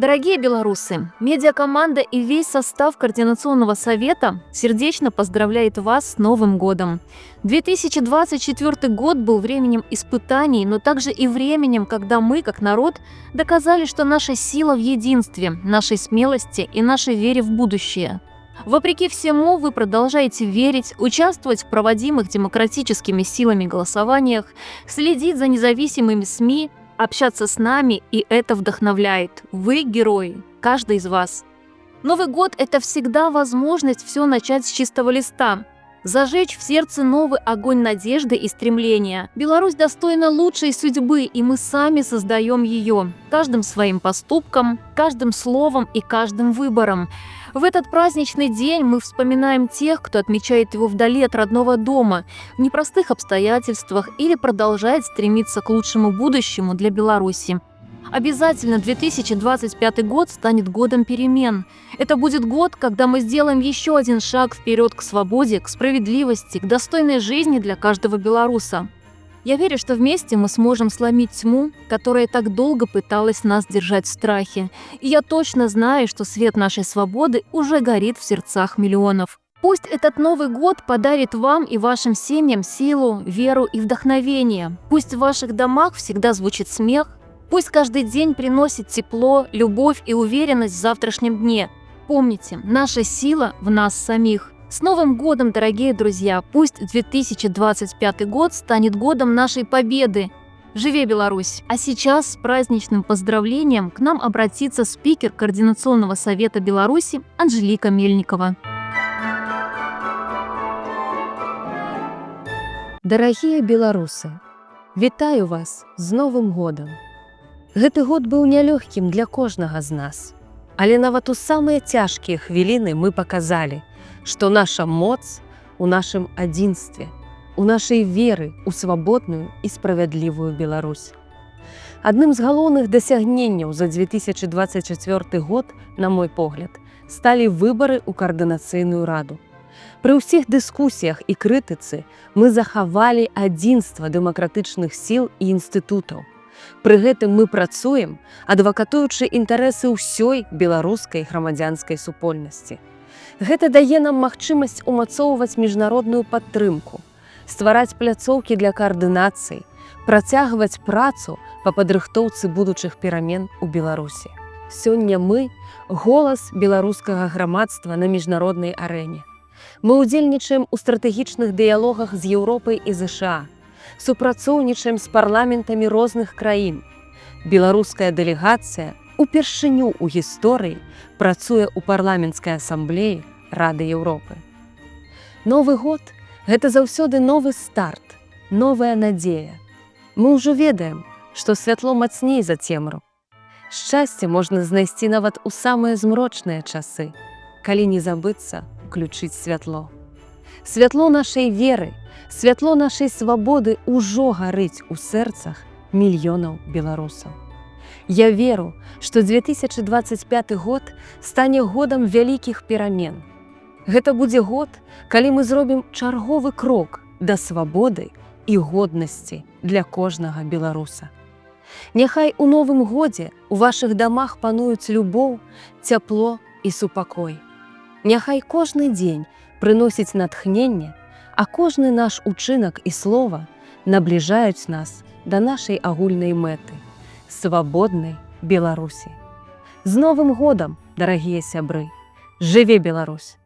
Дорогие белорусы, медиакоманда и весь состав Координационного совета сердечно поздравляет вас с Новым годом. 2024 год был временем испытаний, но также и временем, когда мы, как народ, доказали, что наша сила в единстве, нашей смелости и нашей вере в будущее. Вопреки всему, вы продолжаете верить, участвовать в проводимых демократическими силами голосованиях, следить за независимыми СМИ, общаться с нами, и это вдохновляет. Вы герои, каждый из вас. Новый год – это всегда возможность все начать с чистого листа, зажечь в сердце новый огонь надежды и стремления. Беларусь достойна лучшей судьбы, и мы сами создаем ее, каждым своим поступком, каждым словом и каждым выбором. В этот праздничный день мы вспоминаем тех, кто отмечает его вдали от родного дома, в непростых обстоятельствах или продолжает стремиться к лучшему будущему для Беларуси. Обязательно 2025 год станет годом перемен. Это будет год, когда мы сделаем еще один шаг вперед к свободе, к справедливости, к достойной жизни для каждого белоруса. Я верю, что вместе мы сможем сломить тьму, которая так долго пыталась нас держать в страхе. И я точно знаю, что свет нашей свободы уже горит в сердцах миллионов. Пусть этот Новый год подарит вам и вашим семьям силу, веру и вдохновение. Пусть в ваших домах всегда звучит смех. Пусть каждый день приносит тепло, любовь и уверенность в завтрашнем дне. Помните, наша сила в нас самих. С Новым годом, дорогие друзья! Пусть 2025 год станет годом нашей победы. Живи Беларусь! А сейчас с праздничным поздравлением к нам обратится спикер Координационного совета Беларуси Анжелика Мельникова. Дорогие беларусы, вітаю вас з Новым годом! Гэты год быў нялёгкім для кожнага з нас. Але нават у самыя цяжкія хвіліны мы паказалі, што наша моц у нашым адзінстве, у нашай веры ў свабодную і справядлівую Беларусь. Адным з галоўных дасягненняў за 2024 год, на мой погляд, сталі выбары ў Координацыйную раду. Пры ўсіх дыскусіях і крытыцы мы захавалі адзінства дэмакратычных сіл і інстытутаў. Пры гэтым мы працуем, адвакатуючы інтарэсы ўсёй беларускай грамадзянскай супольнасці. Гэта дае нам магчымасць умацоўваць міжнародную падтрымку, ствараць пляцоўкі для каардынацыі, працягваць працу па падрыхтоўцы будучых перамен у Беларусі. Сёння мы – голас беларускага грамадства на міжнароднай арэне. Мы ўдзельнічаем у стратэгічных дыялогах з Еўропай і ЗША, супрацоўнічаем з парламентамі розных краін. Беларуская дэлегацыя упершыню ў гісторыі працуе ў парламенцкай асамблеі Рады Еўропы. Новы год – гэта заўсёды новы старт, новая надзея. Мы ўжо ведаем, што святло мацней за цемру. Шчасце можна знайсці нават у самыя змрочныя часы, калі не забыцца уключыць святло. Святло нашай веры, святло нашай свабоды ўжо гарыць у сэрцах мільёнаў беларусаў. Я веру, што 2025 год стане годам вялікіх перамен. Гэта будзе год, калі мы зробім чарговы крок да свабоды і годнасці для кожнага беларуса. Няхай у Новым годзе у вашых дамах пануюць любоў, цяпло і супакой. Няхай кожны дзень прыносіць натхненне, а кожны наш учынак і слова набліжаюць нас да нашай агульнай мэты – свабоднай Беларусі. З Новым годам, дарагія сябры! Жыве Беларусь!